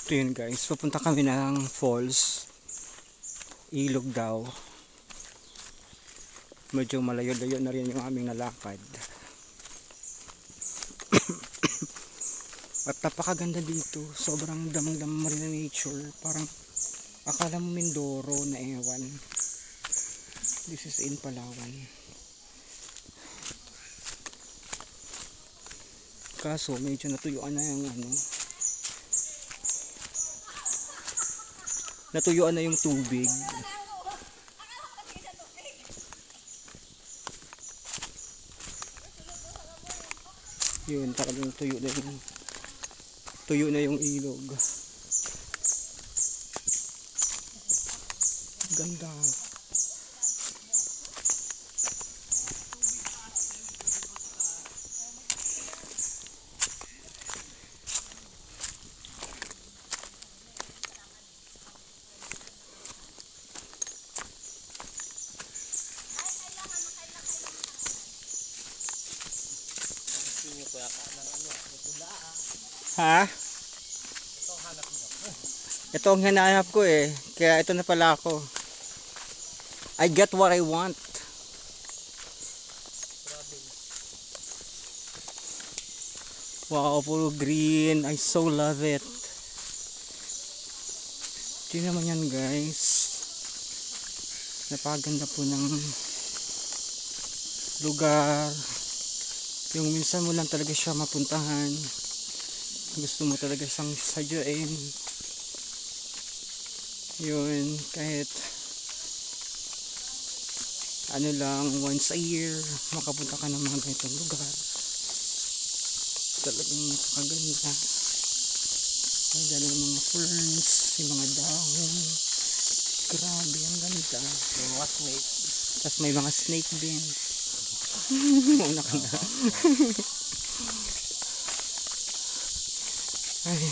So yun guys, pupunta kami ng falls. Ilog daw. Medyo malayo-layo na rin yung aming nalakad. At napakaganda dito. Sobrang damang-damang rin na nature. Parang akala mo Mindoro na ewan. This is in Palawan. Kaso medyo natuyuan na yung natuyuan na yung tubig. Yun, talagang tuyo na yung ilog. Ganda. Ha? Ito ang hinahanap ko eh. Kaya ito na pala ako. I get what I want. Wow, puro green. I so love it. Tingnan naman yan guys. Napakaganda po ng lugar. Yung minsan mo lang talaga siya mapuntahan. Gusto mo talaga siyang sadyain. Yun, kahit ano lang, once a year makapunta ka ng mga ganitong lugar. Talagang napakaganda. May dala ng mga ferns, yung mga dahon. Grabe, ang ganda. May mga snake. Tapos may mga snake din. Una ka na. Ay.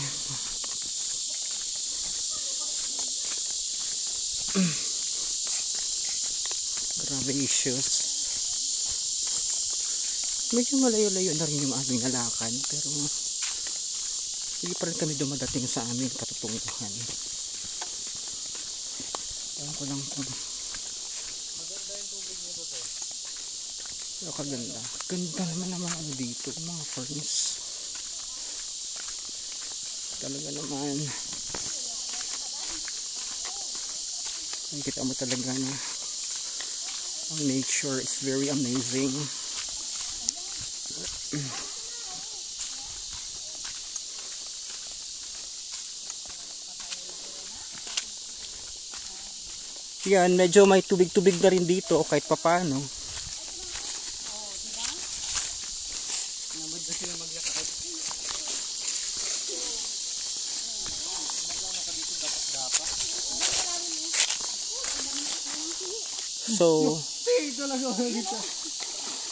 Grabe issues. Medyo malayo-layo na rin yung aming nalakad, pero hindi pa rin kami dumadating sa aming katutunguhan. Ewan ko lang kung maganda yung tubig nito to. Pero kaganda. Ganda naman ano dito, mga ferns. Talaga naman. Kita mo talaga na ang nature is very amazing. Yan, medyo may tubig-tubig na rin dito kahit papaano. So,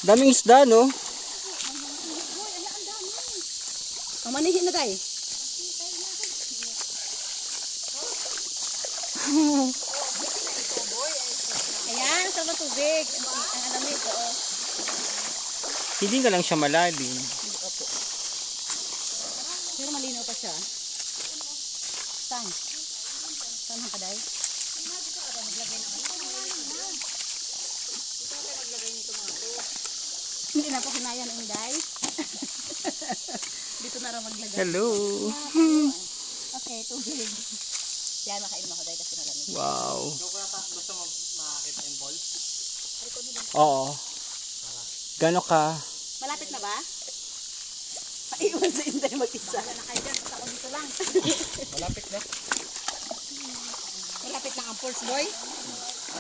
daming isda, no? Pamanihin na tayo. Ayan, sama tubig. Ang alamig, oo. Hindi nga lang siya malalim. Opo. Pero malinaw pa siya. Saan? Saan ang kaday? Hindi na po kinayan ang guys. Dito na rin maglagay. Hello. Okay, tubig. Yan, makainom ako dahil kasi nalamig. Wow. Gusto mo makakita yung balls? Oo. Gano ka? Malapit na ba? Paiwan sa Inday mag-isa. Wala na kayo dyan, basta ako dito lang. Malapit na. Malapit lang ang pulse boy.